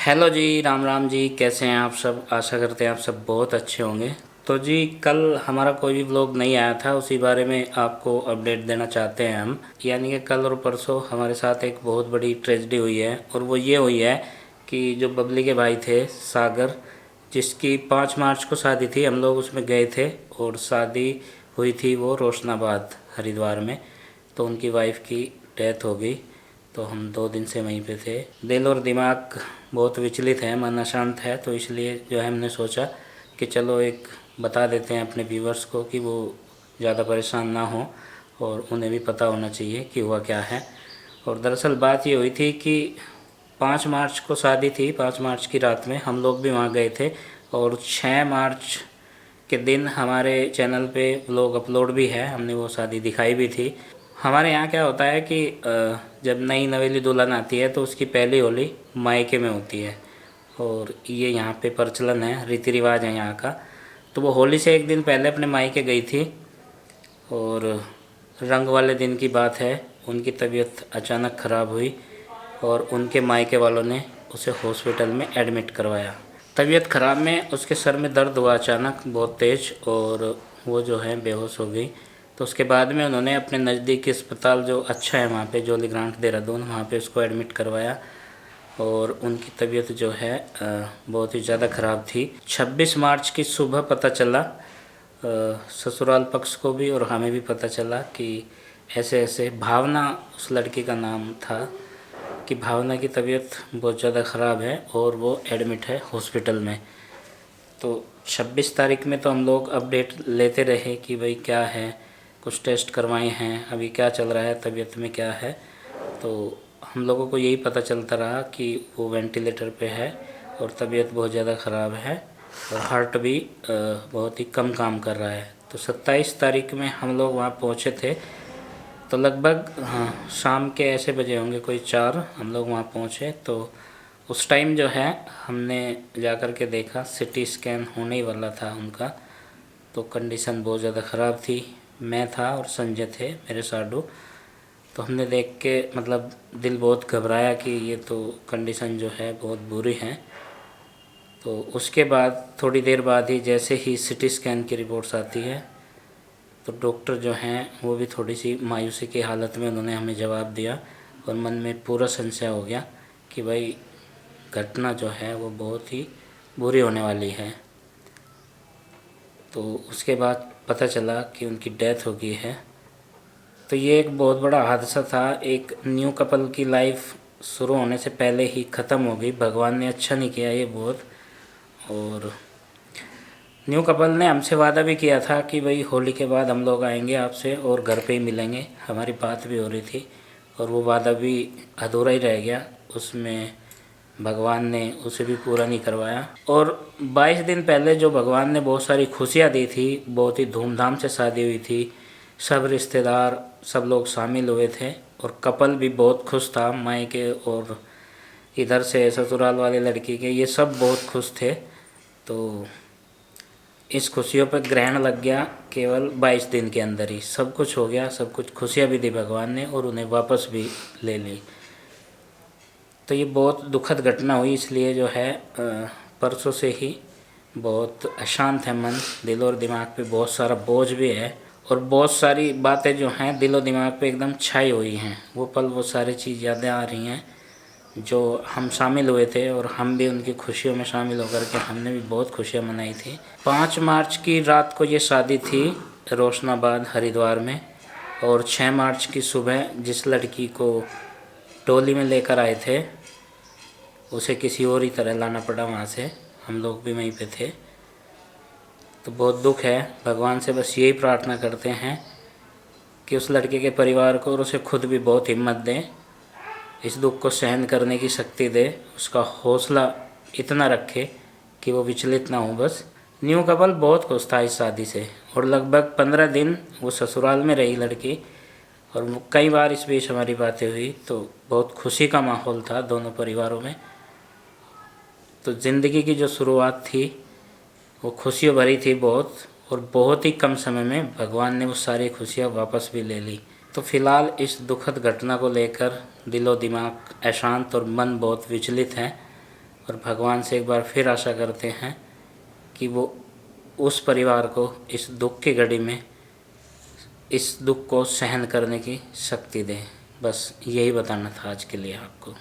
Hello जी, राम राम जी। कैसे हैं आप सब? आशा करते हैं आप सब बहुत अच्छे होंगे। तो जी, कल हमारा कोई भी व्लॉग नहीं आया था, उसी बारे में आपको अपडेट देना चाहते हैं हम। यानी कि कल और परसों हमारे साथ एक बहुत बड़ी ट्रेजेडी हुई है, और वो ये हुई है कि जो बबली के भाई थे सागर, जिसकी 5 मार्च को शादी थी, हम लोग उसमें गए थे। और शादी हुई थी वो रोशनाबाद हरिद्वार में। तो उनकी वाइफ की डेथ हो गई। तो हम 2 दिन से वहीं पे थे। दिल और दिमाग बहुत विचलित है, मन अशांत है। तो इसलिए जो है हमने सोचा कि चलो एक बता देते हैं अपने व्यूवर्स को कि वो ज़्यादा परेशान ना हो, और उन्हें भी पता होना चाहिए कि हुआ क्या है। और दरअसल बात ये हुई थी कि 5 मार्च को शादी थी। 5 मार्च की रात में हम लोग भी वहाँ गए थे, और 6 मार्च के दिन हमारे चैनल पे व्लॉग अपलोड भी है, हमने वो शादी दिखाई भी थी। हमारे यहाँ क्या होता है कि जब नई नवेली दुल्हन आती है तो उसकी पहली होली मायके में होती है, और ये यहाँ पे प्रचलन है, रीति रिवाज है यहाँ का। तो वो होली से एक दिन पहले अपने मायके गई थी, और रंग वाले दिन की बात है, उनकी तबीयत अचानक ख़राब हुई, और उनके मायके वालों ने उसे हॉस्पिटल में एडमिट करवाया। तबीयत ख़राब में उसके सर में दर्द हुआ अचानक बहुत तेज़, और वो जो है बेहोश हो गई। तो उसके बाद में उन्होंने अपने नज़दीकी अस्पताल जो अच्छा है वहाँ पे, जॉली ग्रांट देहरादून, वहाँ पे उसको एडमिट करवाया। और उनकी तबीयत जो है बहुत ही ज़्यादा ख़राब थी। 26 मार्च की सुबह पता चला, ससुराल पक्ष को भी और हमें भी पता चला कि ऐसे ऐसे, भावना उस लड़की का नाम था, कि भावना की तबीयत बहुत ज़्यादा ख़राब है और वो एडमिट है हॉस्पिटल में। तो 26 तारीख में तो हम लोग अपडेट लेते रहे कि भाई क्या है, कुछ टेस्ट करवाए हैं, अभी क्या चल रहा है, तबीयत में क्या है। तो हम लोगों को यही पता चलता रहा कि वो वेंटिलेटर पे है, और तबीयत बहुत ज़्यादा ख़राब है, और हार्ट भी बहुत ही कम काम कर रहा है। तो 27 तारीख में हम लोग वहाँ पहुँचे थे। तो लगभग, हाँ, शाम के ऐसे बजे होंगे कोई 4, हम लोग वहाँ पहुँचे। तो उस टाइम जो है हमने जा कर के देखा, सिटी स्कैन होने ही वाला था उनका। तो कंडीशन बहुत ज़्यादा ख़राब थी। मैं था और संजय थे मेरे साडू। तो हमने देख के मतलब दिल बहुत घबराया कि ये तो कंडीशन जो है बहुत बुरी है। तो उसके बाद थोड़ी देर बाद ही, जैसे ही सिटी स्कैन की रिपोर्ट्स आती है, तो डॉक्टर जो हैं वो भी थोड़ी सी मायूसी की हालत में उन्होंने हमें जवाब दिया, और मन में पूरा संशय हो गया कि भाई घटना जो है वो बहुत ही बुरी होने वाली है। तो उसके बाद पता चला कि उनकी डेथ हो गई है। तो ये एक बहुत बड़ा हादसा था। एक न्यू कपल की लाइफ शुरू होने से पहले ही ख़त्म हो गई। भगवान ने अच्छा नहीं किया ये बहुत। और न्यू कपल ने हमसे वादा भी किया था कि भाई होली के बाद हम लोग आएंगे आपसे और घर पे ही मिलेंगे, हमारी बात भी हो रही थी, और वो वादा भी अधूरा ही रह गया। उसमें भगवान ने उसे भी पूरा नहीं करवाया। और 22 दिन पहले जो भगवान ने बहुत सारी खुशियाँ दी थी, बहुत ही धूमधाम से शादी हुई थी, सब रिश्तेदार सब लोग शामिल हुए थे, और कपल भी बहुत खुश था, मायके और इधर से ससुराल वाले लड़की के, ये सब बहुत खुश थे। तो इस खुशियों पर ग्रहण लग गया केवल 22 दिन के अंदर ही, सब कुछ हो गया, सब कुछ खुशियाँ भी दी भगवान ने, और उन्हें वापस भी ले ली। तो ये बहुत दुखद घटना हुई, इसलिए जो है परसों से ही बहुत अशांत है मन, दिल और दिमाग पे बहुत सारा बोझ भी है, और बहुत सारी बातें जो हैं दिल और दिमाग पे एकदम छाई हुई हैं। वो पल, वो सारी चीज़ यादें आ रही हैं जो हम शामिल हुए थे, और हम भी उनकी खुशियों में शामिल होकर के हमने भी बहुत खुशियाँ मनाई थी। 5 मार्च की रात को ये शादी थी रोशनाबाद हरिद्वार में, और 6 मार्च की सुबह जिस लड़की को टोली में लेकर आए थे उसे किसी और ही तरह लाना पड़ा वहाँ से, हम लोग भी वहीं पे थे। तो बहुत दुख है। भगवान से बस यही प्रार्थना करते हैं कि उस लड़के के परिवार को और उसे खुद भी बहुत हिम्मत दें, इस दुख को सहन करने की शक्ति दे, उसका हौसला इतना रखे कि वो विचलित ना हो। बस न्यू कपल बहुत खुश था इस शादी से, और लगभग 15 दिन वो ससुराल में रही लड़की, और कई बार इस बीच हमारी बातें हुई, तो बहुत खुशी का माहौल था दोनों परिवारों में। तो ज़िंदगी की जो शुरुआत थी वो खुशियों भरी थी बहुत, और बहुत ही कम समय में भगवान ने वो सारी खुशियाँ वापस भी ले ली। तो फिलहाल इस दुखद घटना को लेकर दिलो दिमाग अशांत और मन बहुत विचलित है। और भगवान से एक बार फिर आशा करते हैं कि वो उस परिवार को इस दुख की घड़ी में इस दुख को सहन करने की शक्ति दें। बस यही बताना था आज के लिए आपको।